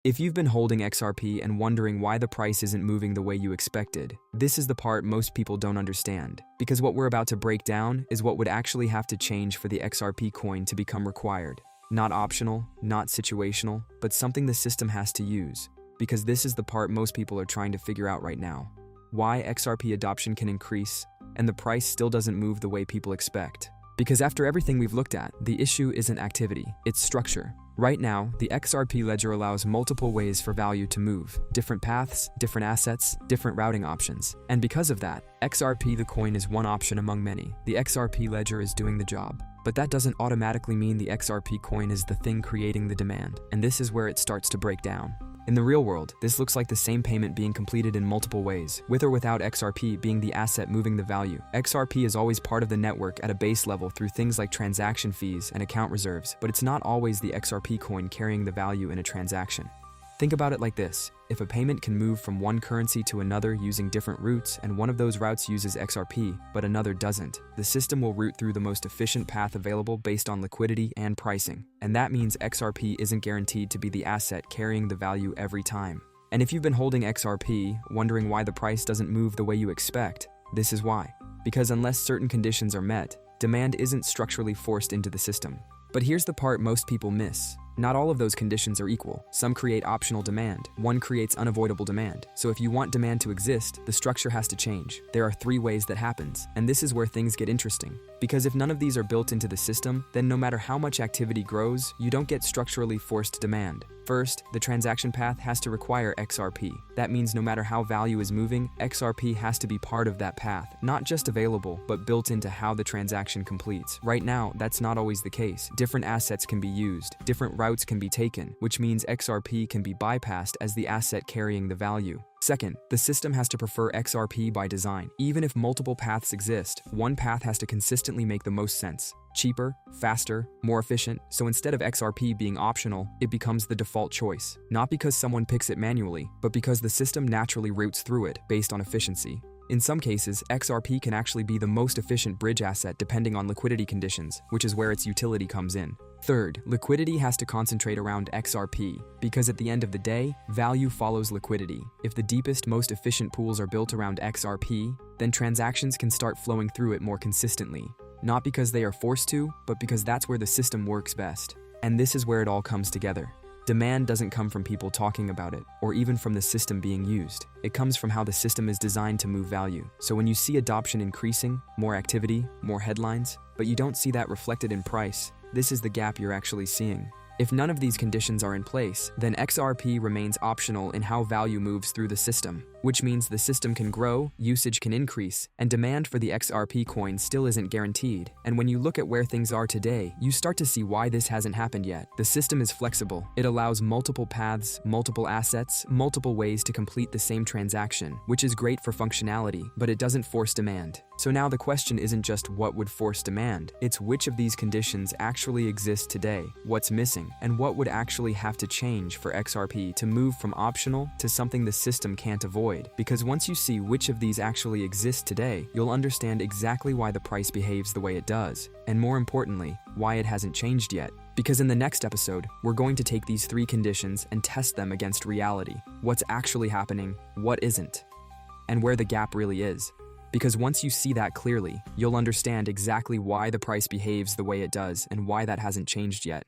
If you've been holding XRP and wondering why the price isn't moving the way you expected, this is the part most people don't understand. Because what we're about to break down is what would actually have to change for the XRP coin to become required. Not optional, not situational, but something the system has to use. Because this is the part most people are trying to figure out right now. Why XRP adoption can increase, and the price still doesn't move the way people expect. Because after everything we've looked at, the issue isn't activity, it's structure. Right now, the XRP Ledger allows multiple ways for value to move, different paths, different assets, different routing options. And because of that, XRP the coin is one option among many. The XRP Ledger is doing the job. But that doesn't automatically mean the XRP coin is the thing creating the demand, and this is where it starts to break down. In the real world, this looks like the same payment being completed in multiple ways, with or without XRP being the asset moving the value. XRP is always part of the network at a base level through things like transaction fees and account reserves, but it's not always the XRP coin carrying the value in a transaction. Think about it like this. If a payment can move from one currency to another using different routes, and one of those routes uses XRP, but another doesn't, the system will route through the most efficient path available based on liquidity and pricing. And that means XRP isn't guaranteed to be the asset carrying the value every time. And if you've been holding XRP, wondering why the price doesn't move the way you expect, this is why. Because unless certain conditions are met, demand isn't structurally forced into the system. But here's the part most people miss. Not all of those conditions are equal. Some create optional demand. One creates unavoidable demand. So if you want demand to exist, the structure has to change. There are 3 ways that happens, and this is where things get interesting. Because if none of these are built into the system, then no matter how much activity grows, you don't get structurally forced demand. First, the transaction path has to require XRP. That means no matter how value is moving, XRP has to be part of that path, not just available, but built into how the transaction completes. Right now, that's not always the case. Different assets can be used, different routes can be taken, which means XRP can be bypassed as the asset carrying the value. Second, the system has to prefer XRP by design. Even if multiple paths exist, one path has to consistently make the most sense. Cheaper, faster, more efficient, so instead of XRP being optional, it becomes the default choice. Not because someone picks it manually, but because the system naturally routes through it based on efficiency. In some cases, XRP can actually be the most efficient bridge asset depending on liquidity conditions, which is where its utility comes in. Third, liquidity has to concentrate around XRP, because at the end of the day, value follows liquidity. If the deepest, most efficient pools are built around XRP, then transactions can start flowing through it more consistently. Not because they are forced to, but because that's where the system works best. And this is where it all comes together. Demand doesn't come from people talking about it, or even from the system being used. It comes from how the system is designed to move value. So when you see adoption increasing, more activity, more headlines, but you don't see that reflected in price, this is the gap you're actually seeing. If none of these conditions are in place, then XRP remains optional in how value moves through the system, which means the system can grow, usage can increase, and demand for the XRP coin still isn't guaranteed. And when you look at where things are today, you start to see why this hasn't happened yet. The system is flexible. It allows multiple paths, multiple assets, multiple ways to complete the same transaction, which is great for functionality, but it doesn't force demand. So now the question isn't just what would force demand, it's which of these conditions actually exist today, what's missing, and what would actually have to change for XRP to move from optional to something the system can't avoid. Because once you see which of these actually exist today, you'll understand exactly why the price behaves the way it does, and more importantly, why it hasn't changed yet. Because in the next episode, we're going to take these 3 conditions and test them against reality. What's actually happening, what isn't, and where the gap really is. Because once you see that clearly, you'll understand exactly why the price behaves the way it does and why that hasn't changed yet.